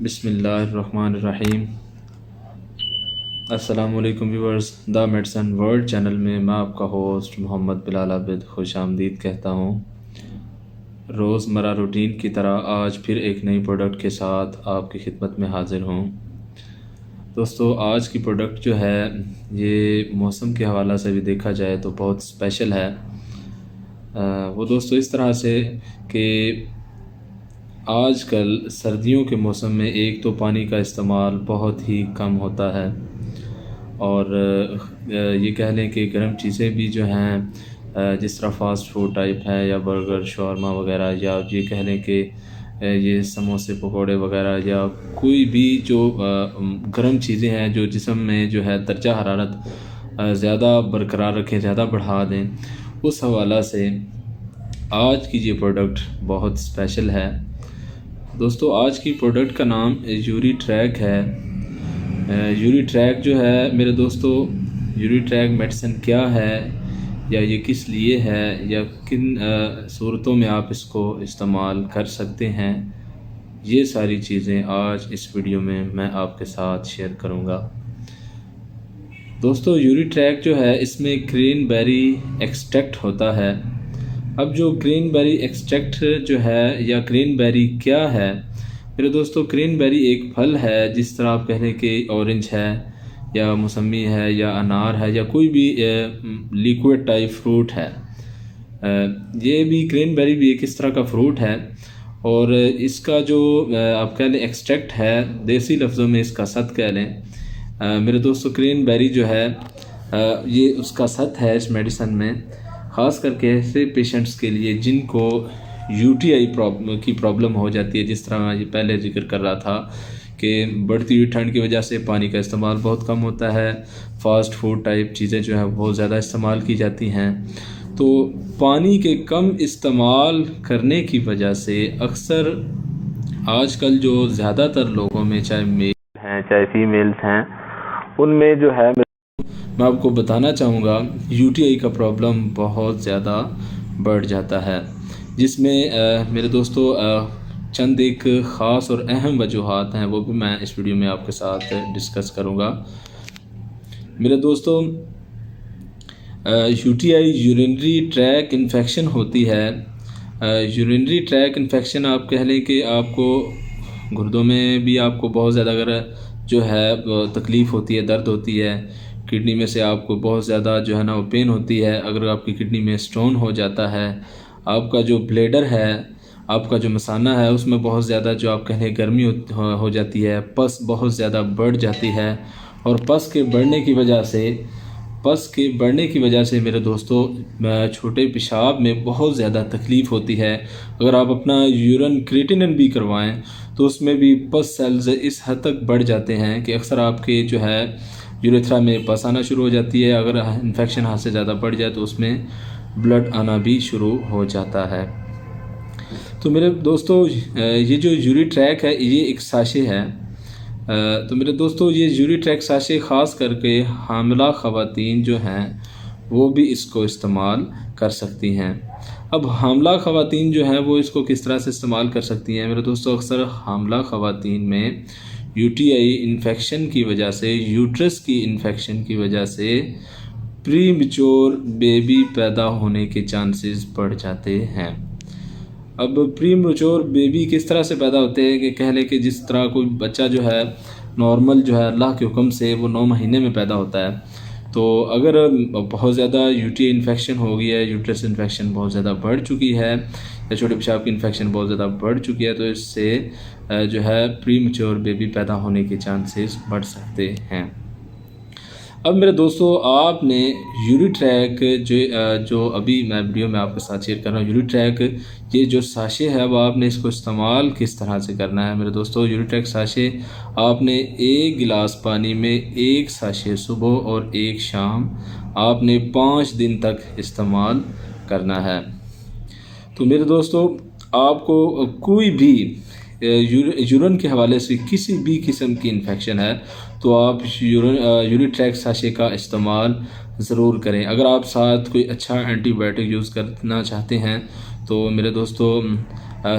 بسم اللہ الرحمن الرحیم۔ السلام علیکم viewers, the medicine world channel میں میں آپ کا ہوسٹ محمد بلال عابد خوش آمدید کہتا ہوں۔ روزمرہ روٹین کی طرح آج پھر ایک نئی پروڈکٹ کے ساتھ آپ کی خدمت میں حاضر ہوں۔ دوستو، آج کی پروڈکٹ جو ہے یہ موسم کے حوالہ سے بھی دیکھا جائے تو بہت اسپیشل ہے۔ وہ دوستو اس طرح سے کہ آج کل سردیوں کے موسم میں ایک تو پانی کا استعمال بہت ہی کم ہوتا ہے، اور یہ کہہ لیں کہ گرم چیزیں بھی جو ہیں جس طرح فاسٹ فوڈ ٹائپ ہے یا برگر شاورما وغیرہ، یا یہ کہہ لیں کہ یہ سموسے پکوڑے وغیرہ، یا کوئی بھی جو گرم چیزیں ہیں جو جسم میں جو ہے درجہ حرارت زیادہ برقرار رکھیں، زیادہ بڑھا دیں، اس حوالہ سے آج کی یہ پروڈکٹ بہت اسپیشل ہے۔ دوستو، آج کی پروڈکٹ کا نام یوری ٹریک ہے۔ یوری ٹریک جو ہے میرے دوستو، یوری ٹریک میڈیسن کیا ہے، یا یہ کس لیے ہے، یا کن صورتوں میں آپ اس کو استعمال کر سکتے ہیں، یہ ساری چیزیں آج اس ویڈیو میں آپ کے ساتھ شیئر کروں گا۔ دوستو، یوری ٹریک جو ہے اس میں گرین بیری ایکسٹریکٹ ہوتا ہے۔ اب جو گرین بیری ایکسٹریکٹ جو ہے، یا گرین بیری کیا ہے میرے دوستو، گرین بیری ایک پھل ہے، جس طرح آپ کہہ لیں کہ اورنج ہے یا موسمی ہے یا انار ہے یا کوئی بھی لیکوڈ ٹائپ فروٹ ہے۔ یہ بھی گرین بیری بھی ایک اس طرح کا فروٹ ہے، اور اس کا جو آپ کہہ لیں ایکسٹریکٹ ہے، دیسی لفظوں میں اس کا ست کہہ لیں میرے دوستو، گرین بیری جو ہے یہ اس کا ست ہے اس میڈیسن میں، خاص کر کے ایسے پیشنٹس کے لیے جن کو یو ٹی آئی کی پرابلم ہو جاتی ہے۔ جس طرح میں یہ پہلے ذکر کر رہا تھا کہ بڑھتی ہوئی ٹھنڈ کی وجہ سے پانی کا استعمال بہت کم ہوتا ہے، فاسٹ فوڈ ٹائپ چیزیں جو ہیں بہت زیادہ استعمال کی جاتی ہیں، تو پانی کے کم استعمال کرنے کی وجہ سے اکثر آج کل جو زیادہ تر لوگوں میں، چاہے میل ہیں چاہے فیمیلز ہیں، ان میں جو ہے میں آپ کو بتانا چاہوں گا یو ٹی آئی کا پرابلم بہت زیادہ بڑھ جاتا ہے، جس میں میرے دوستو چند ایک خاص اور اہم وجوہات ہیں، وہ بھی میں اس ویڈیو میں آپ کے ساتھ ڈسکس کروں گا۔ میرے دوستو، U T I urinary track infection ہوتی ہے۔ یورینری ٹریک انفیکشن آپ کہہ لیں کہ آپ کو گردوں میں بھی آپ کو بہت زیادہ اگر جو ہے تکلیف ہوتی ہے، درد ہوتی ہے، کڈنی میں سے آپ کو بہت زیادہ جو ہے نا وہ پین ہوتی ہے، اگر آپ کی کڈنی میں سٹون ہو جاتا ہے، آپ کا جو بلیڈر ہے، آپ کا جو مثانہ ہے، اس میں بہت زیادہ جو آپ کہیں گرمی ہو جاتی ہے، پس بہت زیادہ بڑھ جاتی ہے، اور پس کے بڑھنے کی وجہ سے میرے دوستو چھوٹے پیشاب میں بہت زیادہ تکلیف ہوتی ہے۔ اگر آپ اپنا یورین کریٹینن بھی کروائیں تو اس میں بھی پس سیلز اس حد تک بڑھ جاتے ہیں کہ اکثر آپ کے جو ہے یوریتھرا میں پس آنا شروع ہو جاتی ہے۔ اگر انفیکشن حد سے زیادہ بڑھ جائے تو اس میں بلڈ آنا بھی شروع ہو جاتا ہے۔ تو میرے دوستو، یہ جو یوری ٹریک ہے یہ ایک ساشے ہے۔ تو میرے دوستو، یہ یوری ٹریک ساشے خاص کر کے حاملہ خواتین جو ہیں وہ بھی اس کو استعمال کر سکتی ہیں۔ اب حاملہ خواتین جو ہیں وہ اس کو کس طرح سے استعمال کر سکتی ہیں میرے دوستو؟ اکثر حاملہ خواتین میں یو ٹی آئی انفیکشن کی وجہ سے، یوٹرس کی انفیکشن کی وجہ سے پری میچور بیبی پیدا ہونے کے چانسز بڑھ جاتے ہیں۔ اب پری میچور بیبی کس طرح سے پیدا ہوتے ہیں کہ کہہ لیں کہ جس طرح کوئی بچہ جو ہے نارمل جو ہے اللہ کے حکم سے وہ 9 مہینے میں پیدا ہوتا ہے، تو اگر بہت زیادہ یو ٹی آئی انفیکشن ہو گئی ہے، یوٹرس انفیکشن بہت زیادہ بڑھ چکی ہے، یا چھوٹے پیشاب کی انفیکشن بہت زیادہ بڑھ چکی ہے، تو اس سے جو ہے پری میچور بیبی پیدا ہونے کے چانسز بڑھ سکتے ہیں۔ اب میرے دوستو، آپ نے یوری ٹریک جو ابھی میں ویڈیو میں آپ کے ساتھ شیئر کر رہا ہوں، یوری ٹریک یہ جو ساشے ہے وہ آپ نے اس کو استعمال کس طرح سے کرنا ہے میرے دوستو؟ یوری ٹریک ساشے آپ نے 1 گلاس پانی میں 1 ساشے صبح اور 1 شام آپ نے 5 دن تک استعمال کرنا ہے۔ تو میرے دوستو، آپ کو کوئی بھی یورین کے حوالے سے کسی بھی قسم کی انفیکشن ہے تو آپ یوری ٹریک ساشے کا استعمال ضرور کریں۔ اگر آپ ساتھ کوئی اچھا اینٹی بائیوٹک یوز کرنا چاہتے ہیں تو میرے دوستو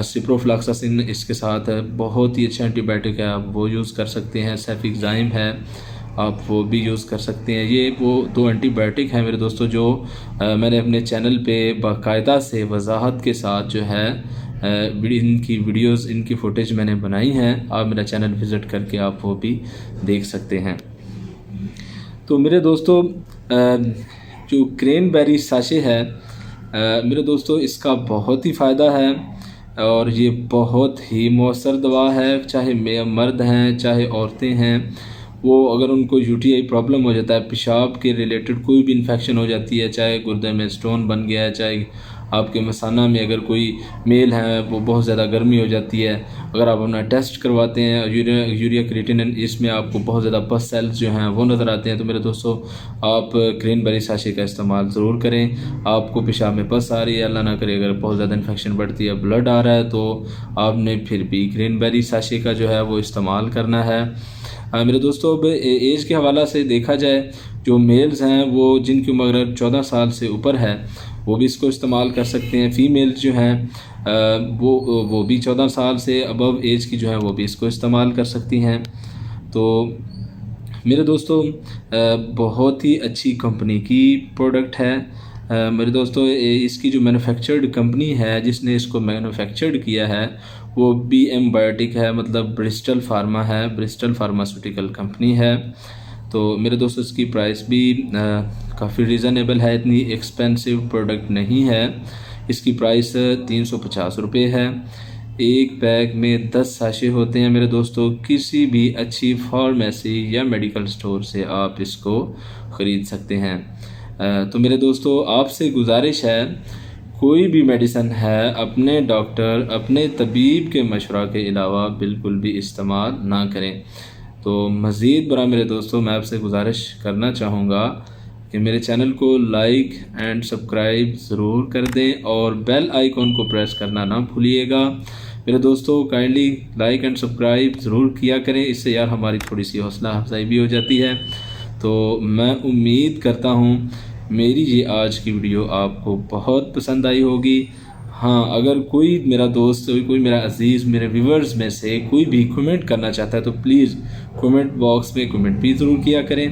سپروفلاکساسن اس کے ساتھ ہے، بہت ہی اچھا اینٹی بائیوٹک ہے، آپ وہ یوز کر سکتے ہیں۔ سیفکزائم ہے، آپ وہ بھی یوز کر سکتے ہیں۔ یہ وہ 2 اینٹی بائیوٹک ہیں میرے دوستو جو میں نے اپنے چینل پہ باقاعدہ سے وضاحت کے ساتھ جو ہے ان کی ویڈیوز، ان کی فوٹیج میں نے بنائی ہیں۔ آپ میرا چینل وزٹ کر کے آپ وہ بھی دیکھ سکتے ہیں۔ تو میرے دوستو جو کرین بیری ساشے ہے میرے دوستو، اس کا بہت ہی فائدہ ہے اور یہ بہت ہی مؤثر دوا ہے۔ چاہے مرد ہیں چاہے عورتیں ہیں، وہ اگر ان کو یو ٹی آئی پرابلم ہو جاتا ہے، پیشاب کے ریلیٹڈ کوئی بھی انفیکشن ہو جاتی ہے، چاہے گردے میں سٹون بن گیا ہے، چاہے آپ کے مثانہ میں اگر کوئی میل ہے، وہ بہت زیادہ گرمی ہو جاتی ہے، اگر آپ اپنا ٹیسٹ کرواتے ہیں یوریا کریٹینن، اس میں آپ کو بہت زیادہ پس سیلز جو ہیں وہ نظر آتے ہیں، تو میرے دوستو آپ کرین بیری ساشے کا استعمال ضرور کریں۔ آپ کو پیشاب میں پس آ رہی ہے، اللہ نہ کرے اگر بہت زیادہ انفیکشن بڑھتی ہے، بلڈ آ رہا ہے، تو آپ نے پھر بھی کرین بیری ساشے کا جو ہے وہ استعمال کرنا ہے۔ میرے دوستو اب ایج کے حوالہ سے دیکھا جائے، جو میلز ہیں وہ جن کی عمر 14 سال سے اوپر ہے وہ بھی اس کو استعمال کر سکتے ہیں۔ فیمیلز جو ہیں وہ بھی 14 سال سے ابو ایج کی جو ہیں وہ بھی اس کو استعمال کر سکتی ہیں۔ تو میرے دوستو بہت ہی اچھی کمپنی کی پروڈکٹ ہے۔ میرے دوستو اس کی جو مینوفیکچرڈ کمپنی ہے جس نے اس کو مینوفیکچرڈ کیا ہے وہ بی ایم بایوٹک ہے، مطلب برسٹل فارما ہے، برسٹل فارماسیوٹیکل کمپنی ہے۔ تو میرے دوستو اس کی پرائس بھی کافی ریزنیبل ہے، اتنی ایکسپینسو پروڈکٹ نہیں ہے۔ اس کی پرائس 350 روپے ہے۔ ایک بیگ میں 10 ساشے ہوتے ہیں میرے دوستو۔ کسی بھی اچھی فارمیسی یا میڈیکل سٹور سے آپ اس کو خرید سکتے ہیں۔ تو میرے دوستو آپ سے گزارش ہے، کوئی بھی میڈیسن ہے اپنے ڈاکٹر، اپنے طبیب کے مشورہ کے علاوہ بالکل بھی استعمال نہ کریں۔ تو مزید برآں میرے دوستو میں آپ سے گزارش کرنا چاہوں گا کہ میرے چینل کو لائک اینڈ سبسکرائب ضرور کر دیں اور بیل آئیکن کو پریس کرنا نہ بھولیے گا۔ میرے دوستو کائنڈلی لائک اینڈ سبسکرائب ضرور کیا کریں، اس سے یار ہماری تھوڑی سی حوصلہ افزائی بھی ہو جاتی ہے۔ تو میں امید کرتا ہوں میری یہ آج کی ویڈیو آپ کو بہت پسند آئی ہوگی۔ ہاں، اگر کوئی میرا دوست، کوئی میرا عزیز، میرے ویورز میں سے کوئی بھی کمنٹ کرنا چاہتا ہے تو پلیز کمنٹ باکس میں کمنٹ بھی ضرور کیا کریں،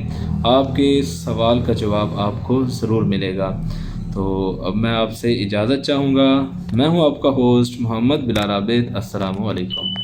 آپ کے سوال کا جواب آپ کو ضرور ملے گا۔ تو اب میں آپ سے اجازت چاہوں گا۔ میں ہوں آپ کا ہوسٹ محمد بلال عابد۔ السلام علیکم۔